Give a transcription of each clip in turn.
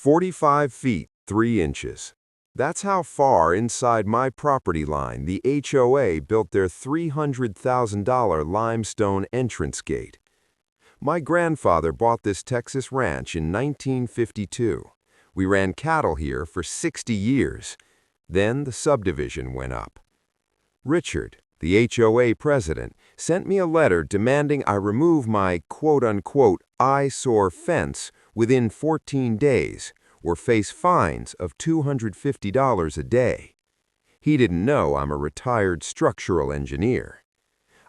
45 feet, 3 inches. That's how far inside my property line the HOA built their $300,000 limestone entrance gate. My grandfather bought this Texas ranch in 1952. We ran cattle here for 60 years. Then the subdivision went up. Richard, the HOA president, sent me a letter demanding I remove my quote-unquote eyesore fence within 14 days or face fines of $250 a day. He didn't know I'm a retired structural engineer.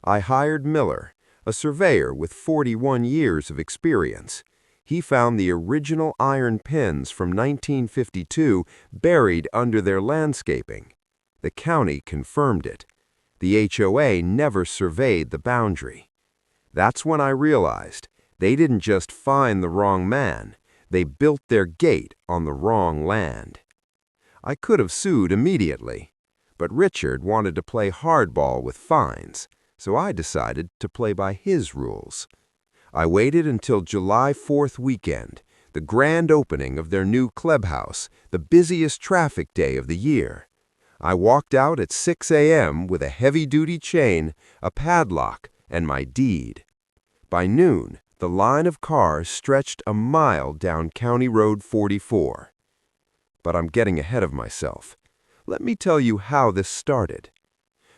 I hired Miller, a surveyor with 41 years of experience. He found the original iron pins from 1952 buried under their landscaping. The county confirmed it. The HOA never surveyed the boundary. That's when I realized they didn't just find the wrong man, they built their gate on the wrong land. I could have sued immediately, but Richard wanted to play hardball with fines, so I decided to play by his rules. I waited until July 4th weekend, the grand opening of their new clubhouse, the busiest traffic day of the year. I walked out at 6 a.m. with a heavy-duty chain, a padlock, and my deed. By noon, the line of cars stretched a mile down County Road 44. But I'm getting ahead of myself. Let me tell you how this started.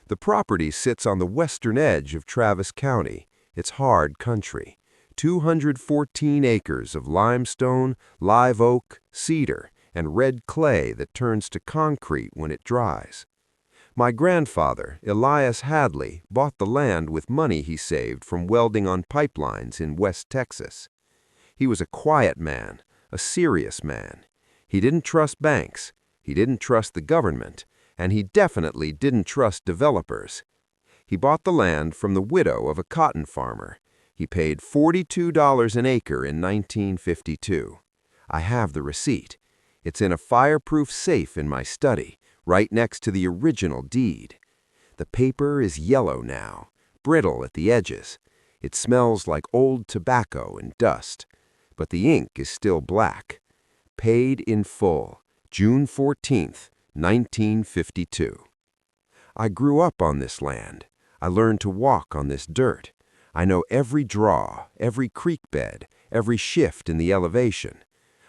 The property sits on the western edge of Travis County. It's hard country. 214 acres of limestone, live oak, cedar, and red clay that turns to concrete when it dries. My grandfather, Elias Hadley, bought the land with money he saved from welding on pipelines in West Texas. He was a quiet man, a serious man. He didn't trust banks, he didn't trust the government, and he definitely didn't trust developers. He bought the land from the widow of a cotton farmer. He paid $42 an acre in 1952. I have the receipt. It's in a fireproof safe in my study, right next to the original deed. The paper is yellow now, brittle at the edges. It smells like old tobacco and dust, but the ink is still black. Paid in full, June 14th, 1952. I grew up on this land. I learned to walk on this dirt. I know every draw, every creek bed, every shift in the elevation.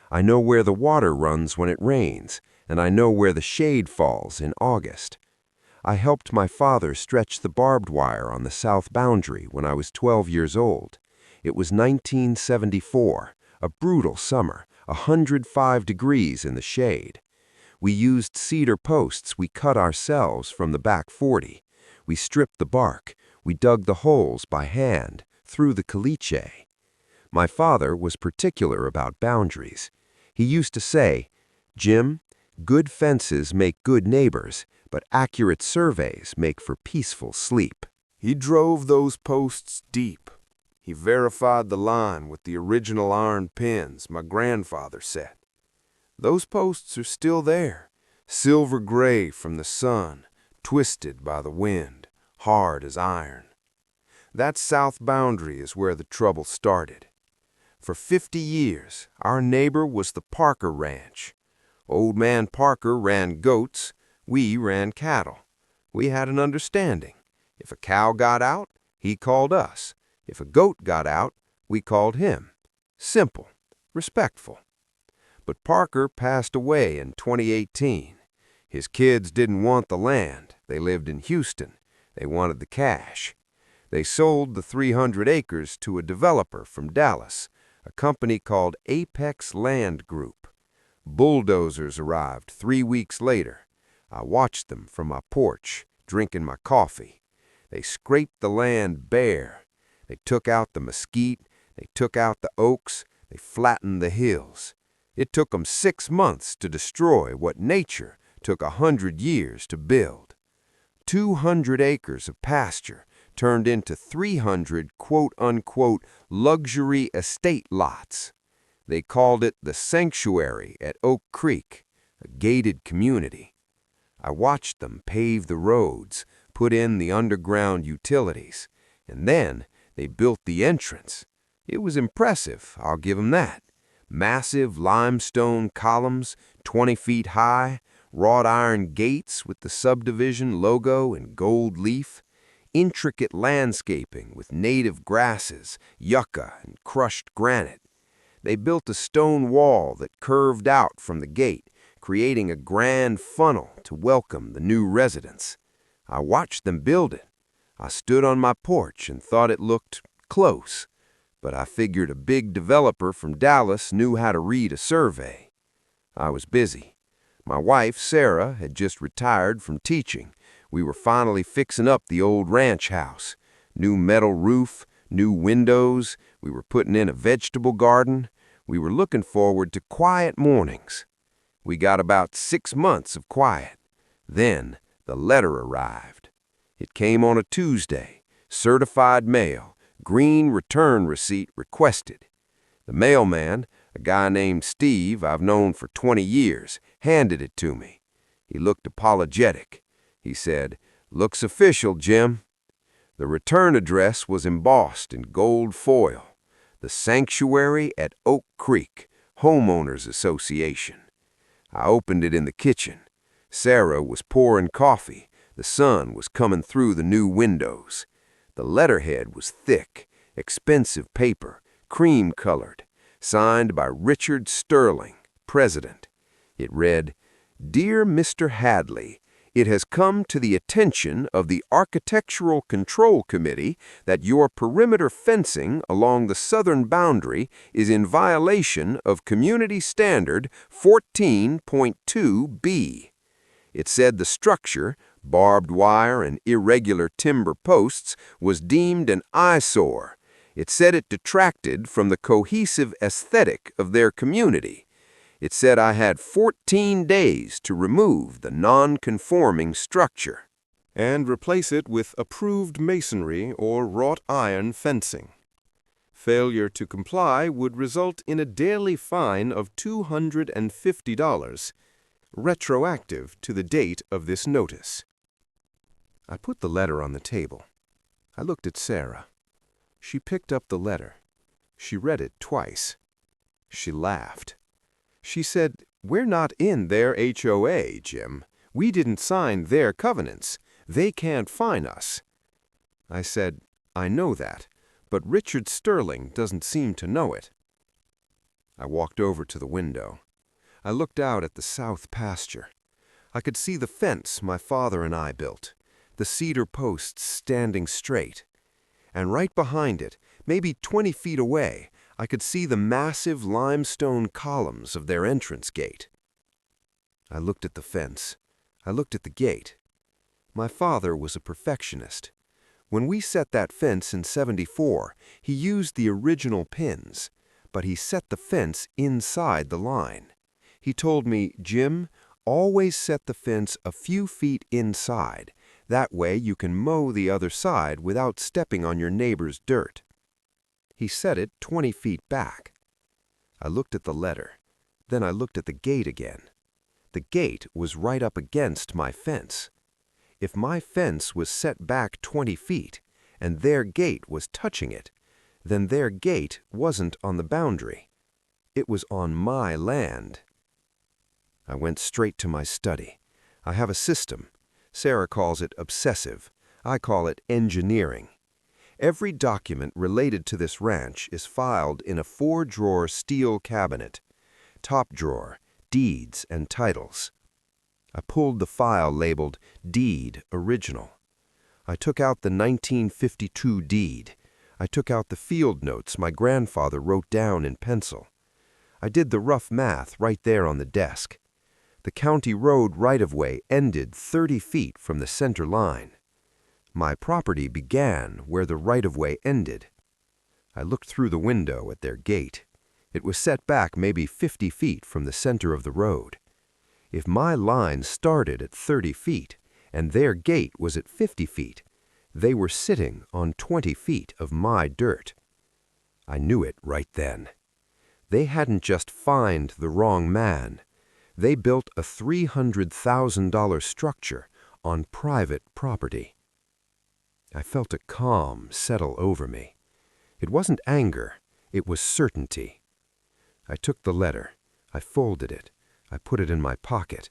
I know where the water runs when it rains, and I know where the shade falls in August. I helped my father stretch the barbed wire on the south boundary when I was 12 years old. It was 1974, a brutal summer, 105 degrees in the shade. We used cedar posts we cut ourselves from the back 40. We stripped the bark. We dug the holes by hand, through the caliche. My father was particular about boundaries. He used to say, "Jim, good fences make good neighbors, but accurate surveys make for peaceful sleep." He drove those posts deep. He verified the line with the original iron pins my grandfather set. Those posts are still there, silver gray from the sun, twisted by the wind, hard as iron. That south boundary is where the trouble started. For 50 years, our neighbor was the Parker Ranch. Old man Parker ran goats, we ran cattle. We had an understanding. If a cow got out, he called us. If a goat got out, we called him. Simple, respectful. But Parker passed away in 2018. His kids didn't want the land. They lived in Houston. They wanted the cash. They sold the 300 acres to a developer from Dallas, a company called Apex Land Group. Bulldozers arrived 3 weeks later. I watched them from my porch, drinking my coffee. They scraped the land bare. They took out the mesquite. They took out the oaks. They flattened the hills. It took them 6 months to destroy what nature took 100 years to build. 200 acres of pasture turned into 300 quote-unquote luxury estate lots. They called it the Sanctuary at Oak Creek, a gated community. I watched them pave the roads, put in the underground utilities, and then they built the entrance. It was impressive, I'll give them that. Massive limestone columns, 20 feet high, wrought iron gates with the subdivision logo in gold leaf, intricate landscaping with native grasses, yucca, and crushed granite. They built a stone wall that curved out from the gate, creating a grand funnel to welcome the new residents. I watched them build it. I stood on my porch and thought it looked close, but I figured a big developer from Dallas knew how to read a survey. I was busy. My wife, Sarah, had just retired from teaching. We were finally fixing up the old ranch house. New metal roof, new windows. We were putting in a vegetable garden. We were looking forward to quiet mornings. We got about 6 months of quiet. Then the letter arrived. It came on a Tuesday, certified mail, green return receipt requested. The mailman, a guy named Steve I've known for 20 years, handed it to me. He looked apologetic. He said, "Looks official, Jim." The return address was embossed in gold foil. The Sanctuary at Oak Creek, Homeowners Association. I opened it in the kitchen. Sarah was pouring coffee. The sun was coming through the new windows. The letterhead was thick, expensive paper, cream-colored, signed by Richard Sterling, President. It read, "Dear Mr. Hadley, it has come to the attention of the Architectural Control Committee that your perimeter fencing along the southern boundary is in violation of Community Standard 14.2b. It said the structure, barbed wire and irregular timber posts, was deemed an eyesore. It said it detracted from the cohesive aesthetic of their community. It said I had 14 days to remove the non-conforming structure and replace it with approved masonry or wrought iron fencing. Failure to comply would result in a daily fine of $250, retroactive to the date of this notice." I put the letter on the table. I looked at Sarah. She picked up the letter. She read it twice. She laughed. She said, "We're not in their HOA, Jim. We didn't sign their covenants. They can't fine us." I said, "I know that, but Richard Sterling doesn't seem to know it." I walked over to the window. I looked out at the south pasture. I could see the fence my father and I built, the cedar posts standing straight. And right behind it, maybe 20 feet away, I could see the massive limestone columns of their entrance gate. I looked at the fence. I looked at the gate. My father was a perfectionist. When we set that fence in '74, he used the original pins, but he set the fence inside the line. He told me, "Jim, always set the fence a few feet inside. That way you can mow the other side without stepping on your neighbor's dirt." He set it 20 feet back. I looked at the letter. Then I looked at the gate again. The gate was right up against my fence. If my fence was set back 20 feet, and their gate was touching it, then their gate wasn't on the boundary. It was on my land. I went straight to my study. I have a system. Sarah calls it obsessive. I call it engineering. Every document related to this ranch is filed in a 4-drawer steel cabinet. Top drawer, deeds and titles. I pulled the file labeled Deed Original. I took out the 1952 deed. I took out the field notes my grandfather wrote down in pencil. I did the rough math right there on the desk. The county road right-of-way ended 30 feet from the center line. My property began where the right-of-way ended. I looked through the window at their gate. It was set back maybe 50 feet from the center of the road. If my line started at 30 feet and their gate was at 50 feet, they were sitting on 20 feet of my dirt. I knew it right then. They hadn't just fined the wrong man. They built a $300,000 structure on private property. I felt a calm settle over me. It wasn't anger, it was certainty. I took the letter. I folded it. I put it in my pocket.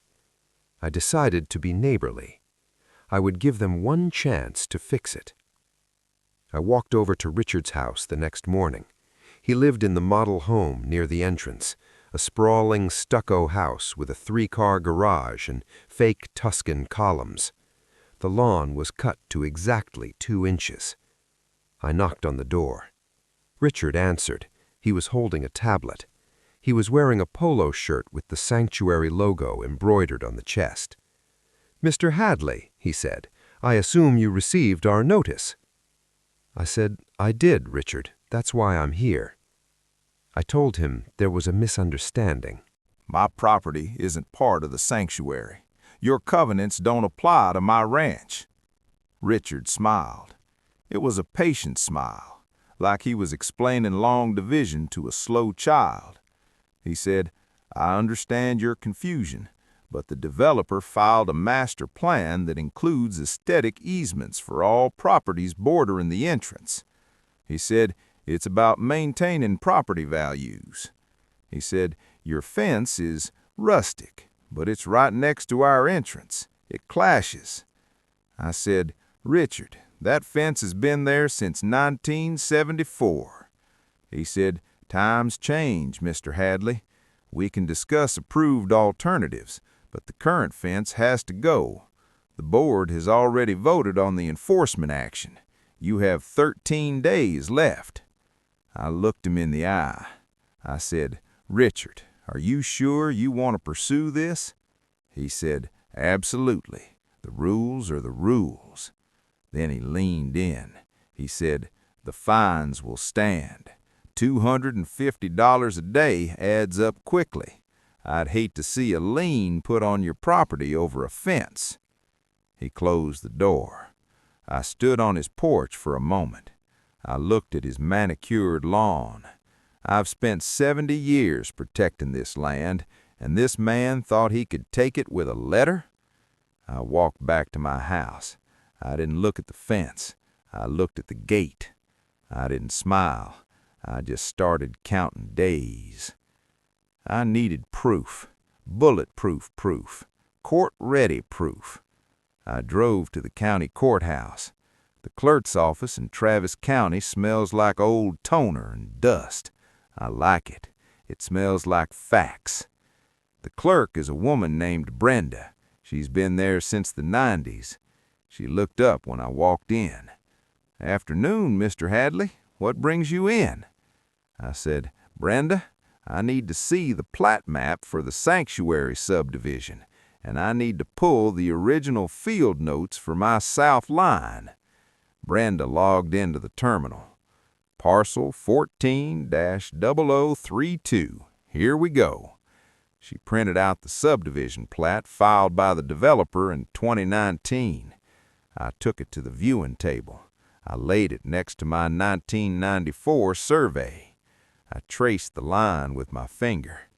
I decided to be neighborly. I would give them one chance to fix it. I walked over to Richard's house the next morning. He lived in the model home near the entrance, a sprawling stucco house with a 3-car garage and fake Tuscan columns. The lawn was cut to exactly 2 inches. I knocked on the door. Richard answered. He was holding a tablet. He was wearing a polo shirt with the Sanctuary logo embroidered on the chest. "Mr. Hadley," he said, "I assume you received our notice." I said, "I did, Richard. That's why I'm here." I told him there was a misunderstanding. My property isn't part of the sanctuary. Your covenants don't apply to my ranch. Richard smiled. It was a patient smile, like he was explaining long division to a slow child. He said, "I understand your confusion, but the developer filed a master plan that includes aesthetic easements for all properties bordering the entrance." He said, "It's about maintaining property values." He said, "Your fence is rustic, but it's right next to our entrance. It clashes." I said, "Richard, that fence has been there since 1974. He said, "Times change, Mr. Hadley. We can discuss approved alternatives, but the current fence has to go. The board has already voted on the enforcement action. You have 13 days left." I looked him in the eye. I said, "Richard, are you sure you want to pursue this?" He said, "Absolutely. The rules are the rules." Then he leaned in. He said, "The fines will stand. $250 a day adds up quickly. I'd hate to see a lien put on your property over a fence." He closed the door. I stood on his porch for a moment. I looked at his manicured lawn. I've spent 70 years protecting this land, and this man thought he could take it with a letter? I walked back to my house. I didn't look at the fence. I looked at the gate. I didn't smile. I just started counting days. I needed proof, bulletproof proof, court-ready proof. I drove to the county courthouse. The clerk's office in Travis County smells like old toner and dust. I like it. It smells like facts. The clerk is a woman named Brenda. She's been there since the 90s. She looked up when I walked in. "Afternoon, Mr. Hadley. What brings you in?" I said, "Brenda, I need to see the plat map for the Sanctuary subdivision, and I need to pull the original field notes for my south line." Brenda logged into the terminal. "Parcel 14-0032. Here we go." She printed out the subdivision plat filed by the developer in 2019. I took it to the viewing table. I laid it next to my 1994 survey. I traced the line with my finger.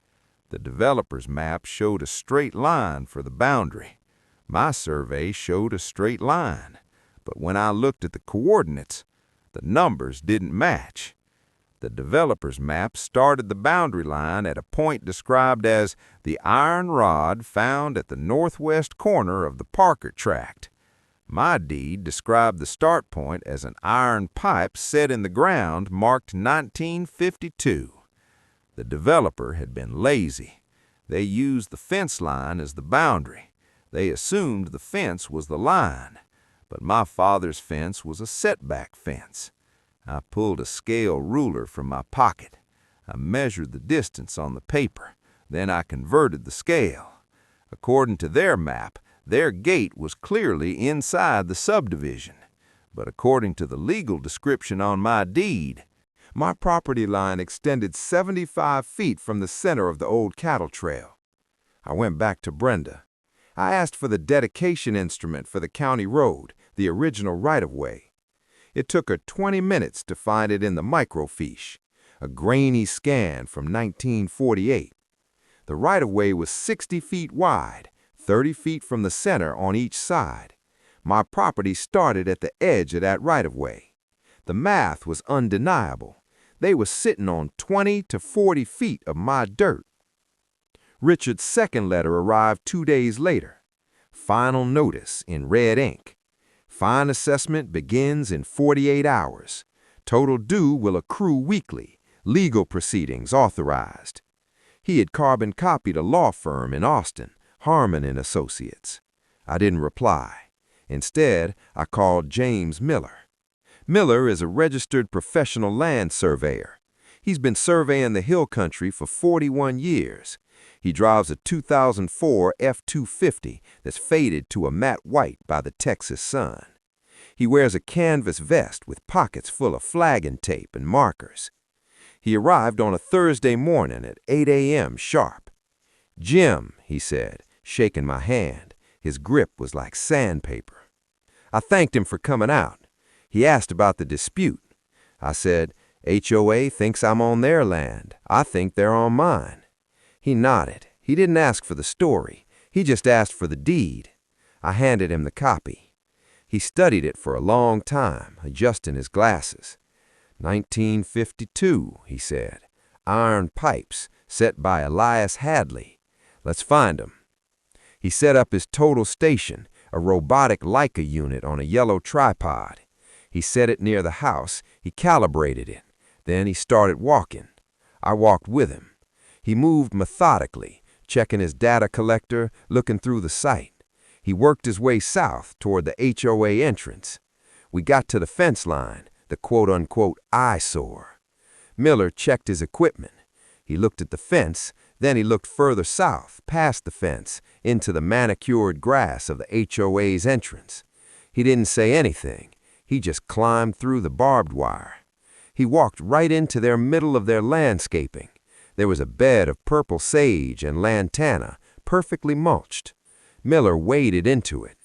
The developer's map showed a straight line for the boundary. My survey showed a straight line, but when I looked at the coordinates, the numbers didn't match. The developer's map started the boundary line at a point described as the iron rod found at the northwest corner of the Parker tract. My deed described the start point as an iron pipe set in the ground marked 1952. The developer had been lazy. They used the fence line as the boundary. They assumed the fence was the line, but my father's fence was a setback fence. I pulled a scale ruler from my pocket. I measured the distance on the paper. Then I converted the scale. According to their map, their gate was clearly inside the subdivision, but according to the legal description on my deed, my property line extended 75 feet from the center of the old cattle trail. I went back to Brenda. I asked for the dedication instrument for the county road, the original right-of-way. It took her 20 minutes to find it in the microfiche, a grainy scan from 1948. The right-of-way was 60 feet wide, 30 feet from the center on each side. My property started at the edge of that right-of-way. The math was undeniable. They was sitting on 20 to 40 feet of my dirt. Richard's second letter arrived 2 days later. Final notice in red ink. Fine assessment begins in 48 hours. Total due will accrue weekly. Legal proceedings authorized. He had carbon copied a law firm in Austin, Harmon and Associates. I didn't reply. Instead, I called James Miller. Miller is a registered professional land surveyor. He's been surveying the hill country for 41 years. He drives a 2004 F-250 that's faded to a matte white by the Texas sun. He wears a canvas vest with pockets full of flagging tape and markers. He arrived on a Thursday morning at 8 a.m. sharp. "Jim," he said, shaking my hand. His grip was like sandpaper. I thanked him for coming out. He asked about the dispute. I said, "HOA thinks I'm on their land. I think they're on mine." He nodded. He didn't ask for the story. He just asked for the deed. I handed him the copy. He studied it for a long time, adjusting his glasses. 1952, he said. Iron pipes, set by Elias Hadley. Let's find 'em. He set up his total station, a robotic Leica unit on a yellow tripod. He set it near the house. He calibrated it. Then he started walking. I walked with him. He moved methodically, checking his data collector, looking through the site. He worked his way south toward the HOA entrance. We got to the fence line, the quote-unquote eyesore. Miller checked his equipment. He looked at the fence, then he looked further south, past the fence, into the manicured grass of the HOA's entrance. He didn't say anything. He just climbed through the barbed wire. He walked right into their middle of their landscaping. There was a bed of purple sage and lantana, perfectly mulched. Miller waded into it.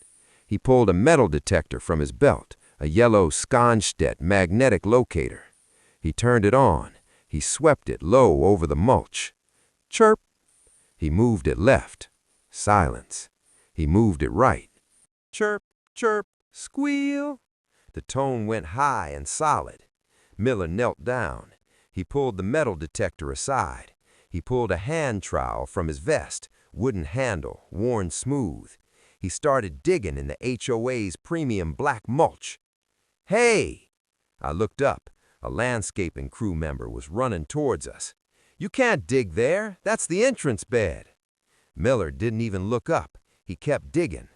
He pulled a metal detector from his belt, a yellow Skonstedt magnetic locator. He turned it on. He swept it low over the mulch. Chirp. He moved it left. Silence. He moved it right. Chirp, chirp, squeal. The tone went high and solid. Miller knelt down. He pulled the metal detector aside. He pulled a hand trowel from his vest, wooden handle, worn smooth. He started digging in the HOA's premium black mulch. "Hey!" I looked up. A landscaping crew member was running towards us. "You can't dig there. That's the entrance bed." Miller didn't even look up. He kept digging.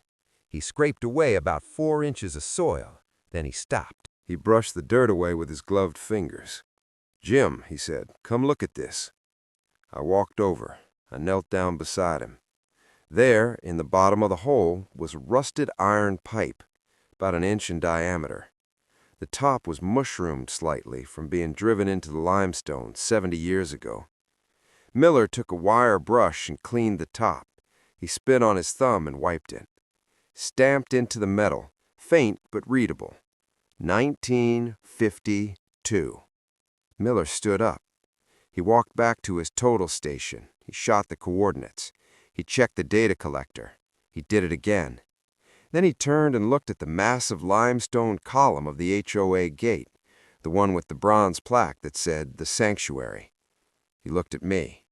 He scraped away about 4 inches of soil. Then he stopped. He brushed the dirt away with his gloved fingers. "Jim," he said, "come look at this." I walked over. I knelt down beside him. There, in the bottom of the hole, was a rusted iron pipe, about 1 inch in diameter. The top was mushroomed slightly from being driven into the limestone 70 years ago. Miller took a wire brush and cleaned the top. He spit on his thumb and wiped it. Stamped into the metal, faint but readable. 1952. Miller stood up. He walked back to his total station. He shot the coordinates. He checked the data collector. He did it again. Then he turned and looked at the massive limestone column of the HOA gate, the one with the bronze plaque that said, "The Sanctuary." He looked at me.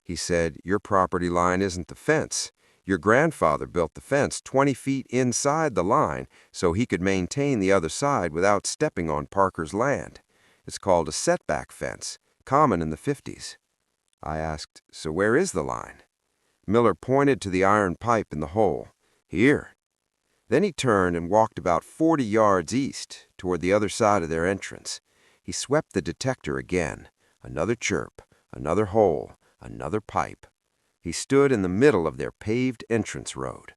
He said, "Your property line isn't the fence. Your grandfather built the fence 20 feet inside the line so he could maintain the other side without stepping on Parker's land. It's called a setback fence, common in the 50s. I asked, "So where is the line?" Miller pointed to the iron pipe in the hole. "Here." Then he turned and walked about 40 yards east, toward the other side of their entrance. He swept the detector again. Another chirp, another hole, another pipe. He stood in the middle of their paved entrance road.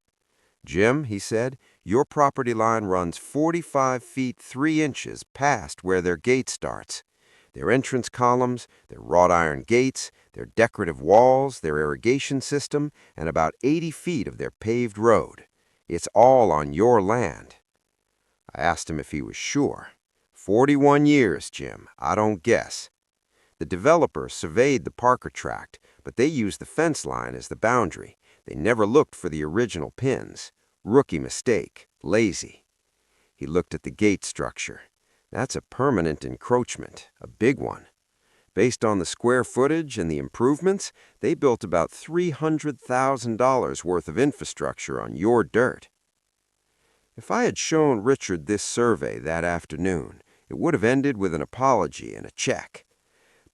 "Jim," he said, "your property line runs 45 feet 3 inches past where their gate starts. Their entrance columns, their wrought iron gates, their decorative walls, their irrigation system, and about 80 feet of their paved road. It's all on your land." I asked him if he was sure. 41 years, Jim. I don't guess. The developer surveyed the Parker tract, but they used the fence line as the boundary. They never looked for the original pins. Rookie mistake. Lazy. He looked at the gate structure. That's a permanent encroachment, a big one. Based on the square footage and the improvements, they built about $300,000 worth of infrastructure on your dirt. If I had shown Richard this survey that afternoon, it would have ended with an apology and a check.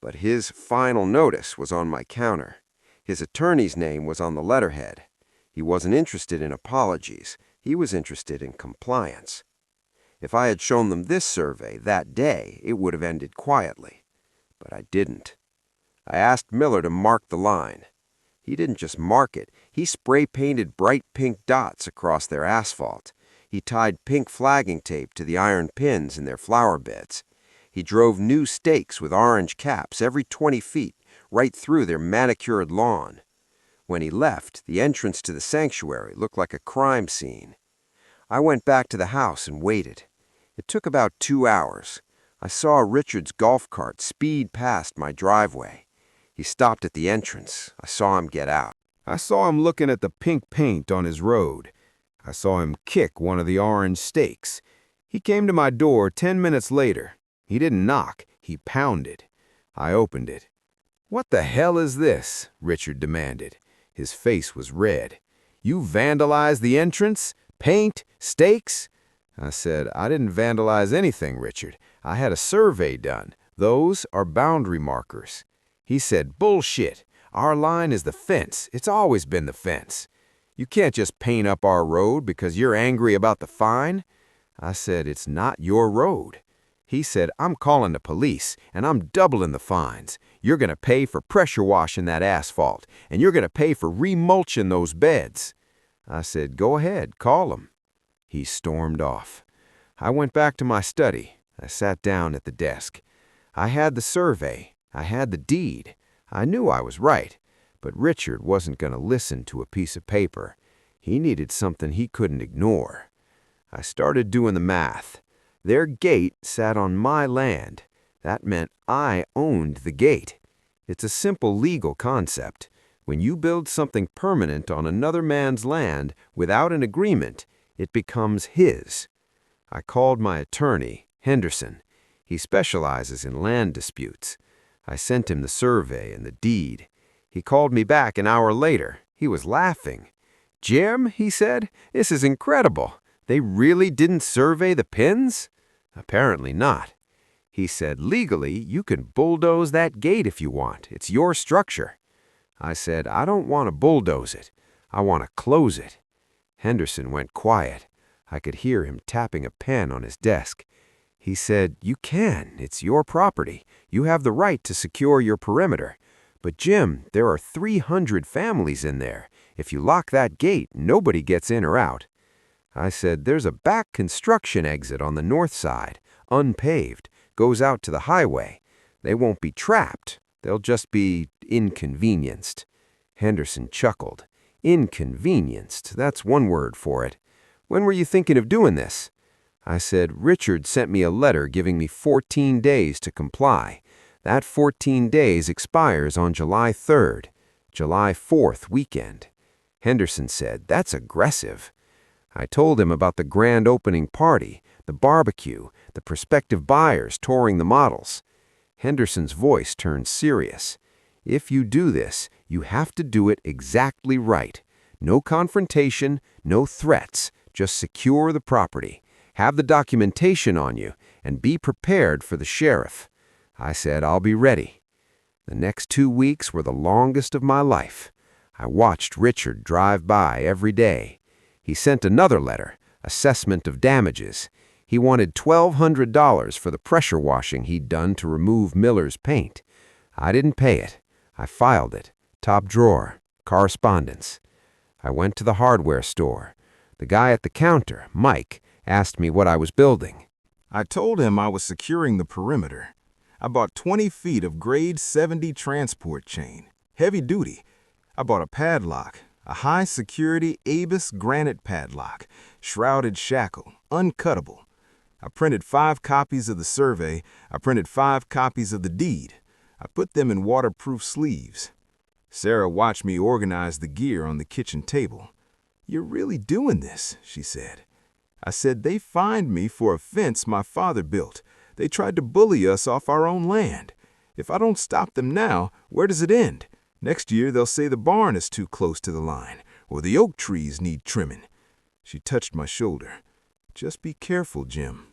But his final notice was on my counter. His attorney's name was on the letterhead. He wasn't interested in apologies. He was interested in compliance. If I had shown them this survey that day, it would have ended quietly. But I didn't. I asked Miller to mark the line. He didn't just mark it. He spray-painted bright pink dots across their asphalt. He tied pink flagging tape to the iron pins in their flower beds. He drove new stakes with orange caps every 20 feet, right through their manicured lawn. When he left, the entrance to the sanctuary looked like a crime scene. I went back to the house and waited. It took about 2 hours. I saw Richard's golf cart speed past my driveway. He stopped at the entrance. I saw him get out. I saw him looking at the pink paint on his road. I saw him kick one of the orange stakes. He came to my door 10 minutes later. He didn't knock, he pounded. I opened it. "What the hell is this?" Richard demanded. His face was red. "You vandalized the entrance? Paint? Stakes?" I said, "I didn't vandalize anything, Richard. I had a survey done. Those are boundary markers." He said, "Bullshit. Our line is the fence. It's always been the fence. You can't just paint up our road because you're angry about the fine." I said, "It's not your road." He said, "I'm calling the police, and I'm doubling the fines. You're going to pay for pressure washing that asphalt, and you're going to pay for remulching those beds." I said, "Go ahead, call them." He stormed off. I went back to my study. I sat down at the desk. I had the survey. I had the deed. I knew I was right. But Richard wasn't going to listen to a piece of paper. He needed something he couldn't ignore. I started doing the math. Their gate sat on my land. That meant I owned the gate. It's a simple legal concept. When you build something permanent on another man's land without an agreement, it becomes his. I called my attorney, Henderson. He specializes in land disputes. I sent him the survey and the deed. He called me back an hour later. He was laughing. "Jim," he said, "this is incredible. They really didn't survey the pins?" Apparently not. He said, "Legally, you can bulldoze that gate if you want. It's your structure." I said, "I don't want to bulldoze it. I want to close it." Henderson went quiet. I could hear him tapping a pen on his desk. He said, "You can. It's your property. You have the right to secure your perimeter. But Jim, there are 300 families in there. If you lock that gate, nobody gets in or out." I said, "There's a back construction exit on the north side, unpaved, goes out to the highway. They won't be trapped. They'll just be inconvenienced." Henderson chuckled. "Inconvenienced, that's one word for it. When were you thinking of doing this?" I said, "Richard sent me a letter giving me 14 days to comply. That 14 days expires on July 3rd, July 4th weekend." Henderson said, "That's aggressive." I told him about the grand opening party, the barbecue, the prospective buyers touring the models. Henderson's voice turned serious. "If you do this, you have to do it exactly right. No confrontation, no threats, just secure the property. Have the documentation on you, and be prepared for the sheriff." I said, "I'll be ready." The next 2 weeks were the longest of my life. I watched Richard drive by every day. He sent another letter, assessment of damages. He wanted $1,200 for the pressure washing he'd done to remove Miller's paint. I didn't pay it. I filed it. Top drawer. Correspondence. I went to the hardware store. The guy at the counter, Mike, asked me what I was building. I told him I was securing the perimeter. I bought 20 feet of grade 70 transport chain, heavy duty. I bought a padlock, a high-security Abus granite padlock, shrouded shackle, uncuttable. I printed 5 copies of the survey. I printed 5 copies of the deed. I put them in waterproof sleeves. Sarah watched me organize the gear on the kitchen table. "You're really doing this," she said. I said, "They fined me for a fence my father built. They tried to bully us off our own land. If I don't stop them now, where does it end? Next year they'll say the barn is too close to the line, or the oak trees need trimming. She touched my shoulder. Just be careful, Jim.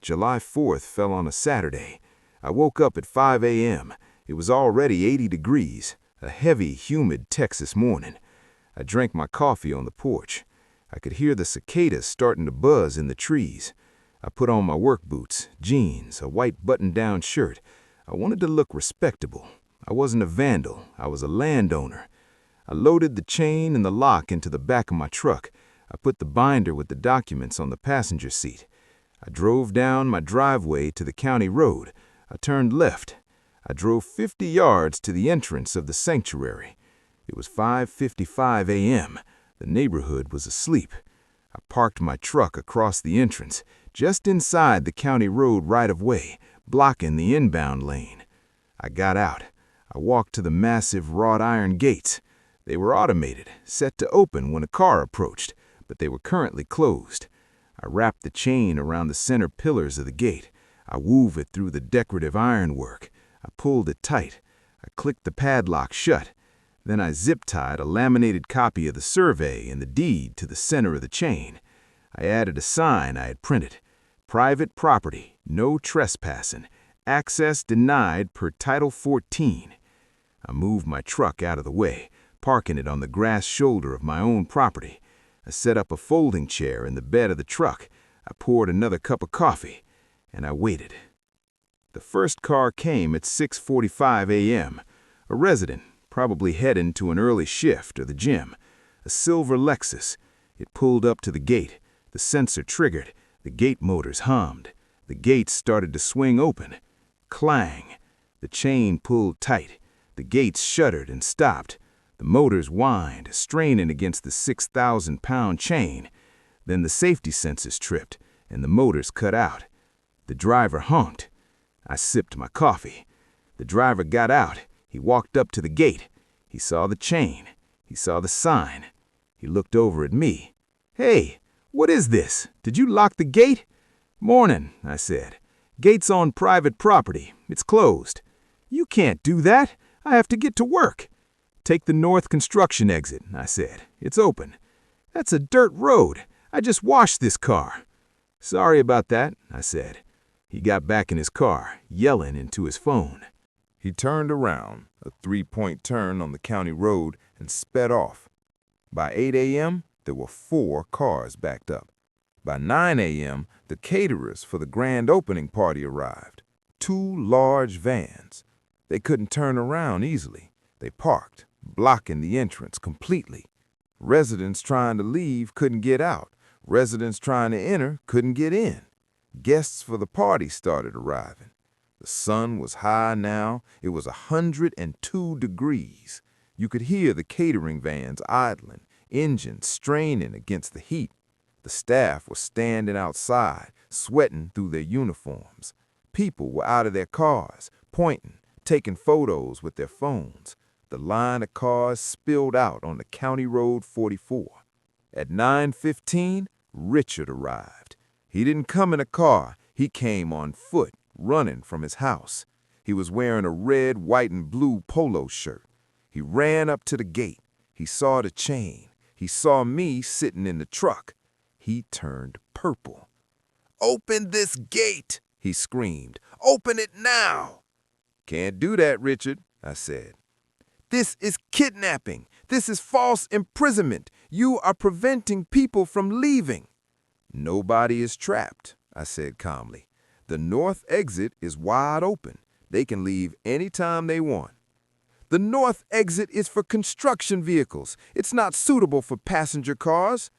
July 4th fell on a Saturday. I woke up at 5 a.m. It was already 80 degrees, a heavy, humid Texas morning. I drank my coffee on the porch. I could hear the cicadas starting to buzz in the trees. I put on my work boots, jeans, a white button-down shirt. I wanted to look respectable. I wasn't a vandal. I was a landowner. I loaded the chain and the lock into the back of my truck. I put the binder with the documents on the passenger seat. I drove down my driveway to the county road. I turned left. I drove 50 yards to the entrance of the sanctuary. It was 5:55 a.m. The neighborhood was asleep. I parked my truck across the entrance, just inside the county road right-of-way, blocking the inbound lane. I got out. I walked to the massive wrought iron gates. They were automated, set to open when a car approached, but they were currently closed. I wrapped the chain around the center pillars of the gate. I wove it through the decorative ironwork. I pulled it tight. I clicked the padlock shut. Then I zip-tied a laminated copy of the survey and the deed to the center of the chain. I added a sign I had printed. Private property, no trespassing. Access denied per Title 14. I moved my truck out of the way, parking it on the grass shoulder of my own property. I set up a folding chair in the bed of the truck. I poured another cup of coffee, and I waited. The first car came at 6:45 a.m. A resident, probably heading to an early shift or the gym. A silver Lexus. It pulled up to the gate. The sensor triggered. The gate motors hummed. The gates started to swing open. Clang. The chain pulled tight. The gates shuddered and stopped. The motors whined, straining against the 6,000-pound chain. Then the safety sensors tripped, and the motors cut out. The driver honked. I sipped my coffee. The driver got out. He walked up to the gate. He saw the chain. He saw the sign. He looked over at me. "Hey, what is this? Did you lock the gate?" "Morning," I said. "Gate's on private property. It's closed." "You can't do that. I have to get to work." "Take the north construction exit," I said. "It's open." "That's a dirt road. I just washed this car." "Sorry about that," I said. He got back in his car, yelling into his phone. He turned around, a three-point turn on the county road, and sped off. By 8 a.m., there were 4 cars backed up. By 9 a.m., the caterers for the grand opening party arrived. 2 large vans. They couldn't turn around easily. They parked, blocking the entrance completely. Residents trying to leave couldn't get out. Residents trying to enter couldn't get in. Guests for the party started arriving. The sun was high now. It was 102 degrees. You could hear the catering vans idling, engines straining against the heat. The staff was standing outside, sweating through their uniforms. People were out of their cars, pointing, taking photos with their phones. The line of cars spilled out on the County Road 44. At 9:15, Richard arrived. He didn't come in a car. He came on foot, running from his house. He was wearing a red, white, and blue polo shirt. He ran up to the gate. He saw the chain. He saw me sitting in the truck. He turned purple. "Open this gate!" he screamed. "Open it now!" "Can't do that, Richard," I said. "This is kidnapping. This is false imprisonment. You are preventing people from leaving." "Nobody is trapped," I said calmly. "The north exit is wide open. They can leave anytime they want." "The north exit is for construction vehicles. It's not suitable for passenger cars."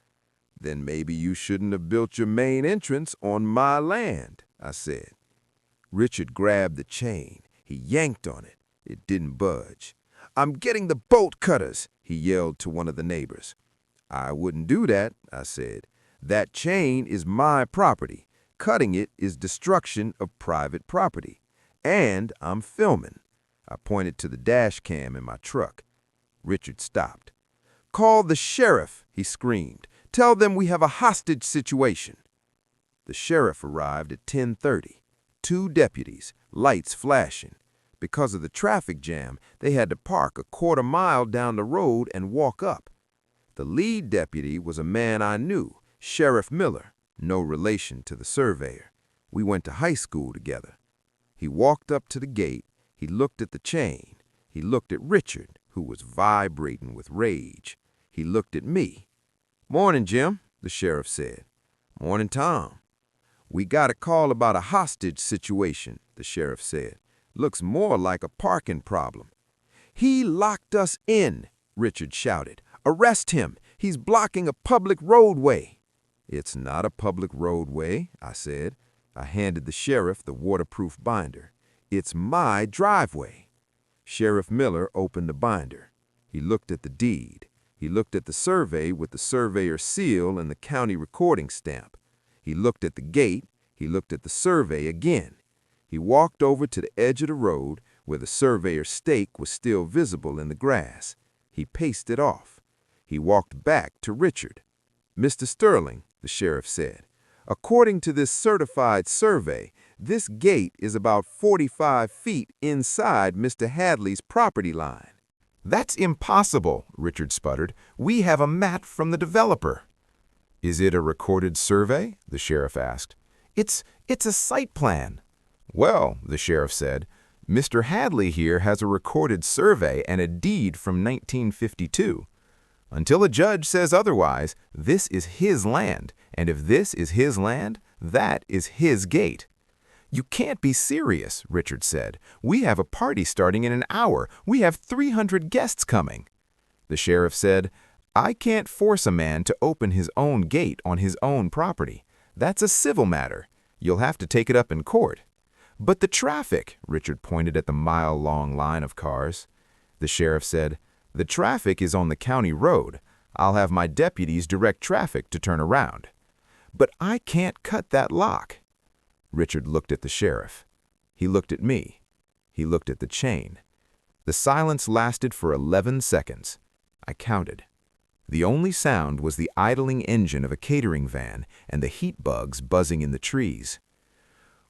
"Then maybe you shouldn't have built your main entrance on my land," I said. Richard grabbed the chain. He yanked on it. It didn't budge. "I'm getting the bolt cutters," he yelled to one of the neighbors. "I wouldn't do that," I said. "That chain is my property. Cutting it is destruction of private property. And I'm filming." I pointed to the dash cam in my truck. Richard stopped. "Call the sheriff," he screamed. "Tell them we have a hostage situation." The sheriff arrived at 10:30. 2 deputies, lights flashing. Because of the traffic jam, they had to park a quarter-mile down the road and walk up. The lead deputy was a man I knew, Sheriff Miller, no relation to the surveyor. We went to high school together. He walked up to the gate, he looked at the chain, he looked at Richard, who was vibrating with rage. He looked at me. "Morning, Jim," the sheriff said. "Morning, Tom." "We got a call about a hostage situation," the sheriff said. "Looks more like a parking problem." "He locked us in," Richard shouted. "Arrest him! He's blocking a public roadway." "It's not a public roadway," I said. I handed the sheriff the waterproof binder. "It's my driveway." Sheriff Miller opened the binder. He looked at the deed. He looked at the survey with the surveyor's seal and the county recording stamp. He looked at the gate. He looked at the survey again. He walked over to the edge of the road where the surveyor's stake was still visible in the grass. He paced it off. He walked back to Richard. "Mr. Sterling," the sheriff said, "according to this certified survey, this gate is about 45 feet inside Mr. Hadley's property line." "That's impossible," Richard sputtered. "We have a map from the developer." "Is it a recorded survey?" the sheriff asked. It's a site plan." "Well," the sheriff said, "Mr. Hadley here has a recorded survey and a deed from 1952. Until a judge says otherwise, this is his land, and if this is his land, that is his gate." "You can't be serious," Richard said. "We have a party starting in an hour. We have 300 guests coming." The sheriff said, "I can't force a man to open his own gate on his own property. That's a civil matter. You'll have to take it up in court." "But the traffic," Richard pointed at the mile-long line of cars. The sheriff said, "The traffic is on the county road. I'll have my deputies direct traffic to turn around." "But I can't cut that lock." Richard looked at the sheriff. He looked at me. He looked at the chain. The silence lasted for 11 seconds. I counted. The only sound was the idling engine of a catering van and the heat bugs buzzing in the trees.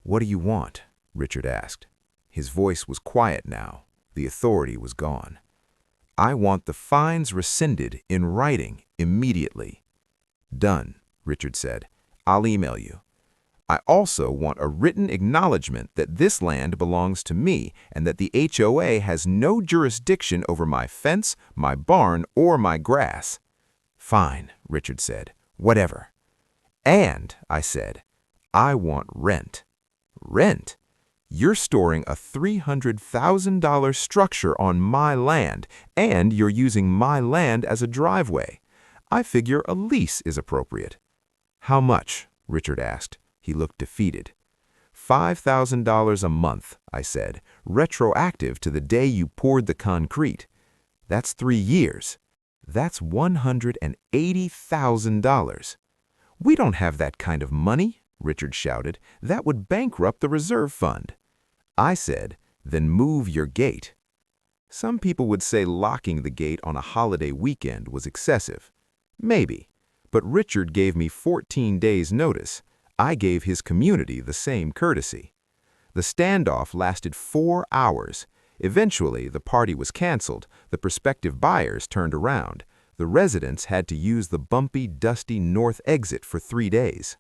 "What do you want?" Richard asked. His voice was quiet now. The authority was gone. "I want the fines rescinded in writing immediately." "Done," Richard said. "I'll email you. I also want a written acknowledgement that this land belongs to me and that the HOA has no jurisdiction over my fence, my barn, or my grass." "Fine," Richard said. "Whatever." "And," I said, "I want rent." "Rent? You're storing a $300,000 structure on my land, and you're using my land as a driveway. I figure a lease is appropriate." "How much?" Richard asked. He looked defeated. $5,000 a month, I said, retroactive to the day you poured the concrete. That's 3 years. That's $180,000. "We don't have that kind of money," Richard shouted. "That would bankrupt the reserve fund." I said, "Then move your gate." Some people would say locking the gate on a holiday weekend was excessive. Maybe. But Richard gave me 14 days' notice. I gave his community the same courtesy. The standoff lasted 4 hours. Eventually, the party was canceled. The prospective buyers turned around. The residents had to use the bumpy, dusty north exit for 3 days.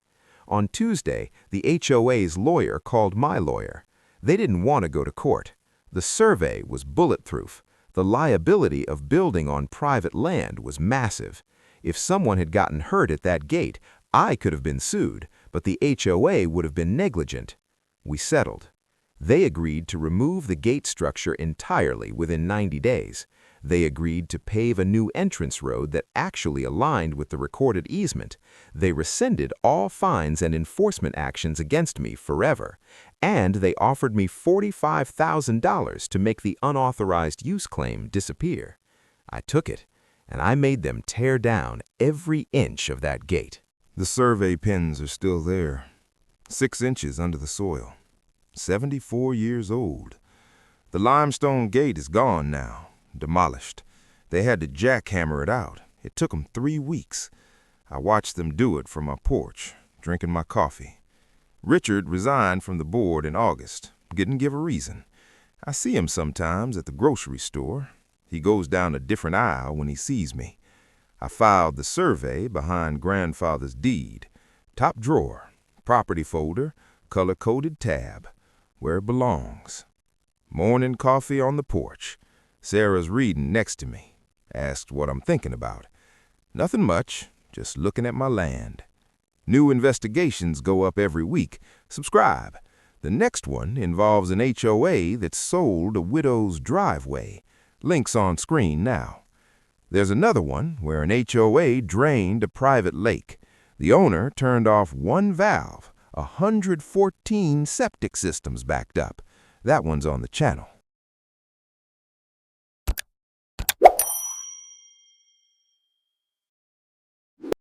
On Tuesday, the HOA's lawyer called my lawyer. They didn't want to go to court. The survey was bulletproof. The liability of building on private land was massive. If someone had gotten hurt at that gate, I could have been sued, but the HOA would have been negligent. We settled. They agreed to remove the gate structure entirely within 90 days. They agreed to pave a new entrance road that actually aligned with the recorded easement. They rescinded all fines and enforcement actions against me forever. And they offered me $45,000 to make the unauthorized use claim disappear. I took it, and I made them tear down every inch of that gate. The survey pins are still there, 6 inches under the soil, 74 years old. The limestone gate is gone now, demolished. They had to jackhammer it out. It took them 3 weeks. I watched them do it from my porch, drinking my coffee. Richard resigned from the board in August. Didn't give a reason. I see him sometimes at the grocery store. He goes down a different aisle when he sees me. I filed the survey behind grandfather's deed. Top drawer, property folder, color-coded tab, where it belongs. Morning coffee on the porch. Sarah's reading next to me. Asked what I'm thinking about. Nothing much, just looking at my land. New investigations go up every week. Subscribe. The next one involves an HOA that sold a widow's driveway. Links on screen now. There's another one where an HOA drained a private lake. The owner turned off one valve, 114 septic systems backed up. That one's on the channel.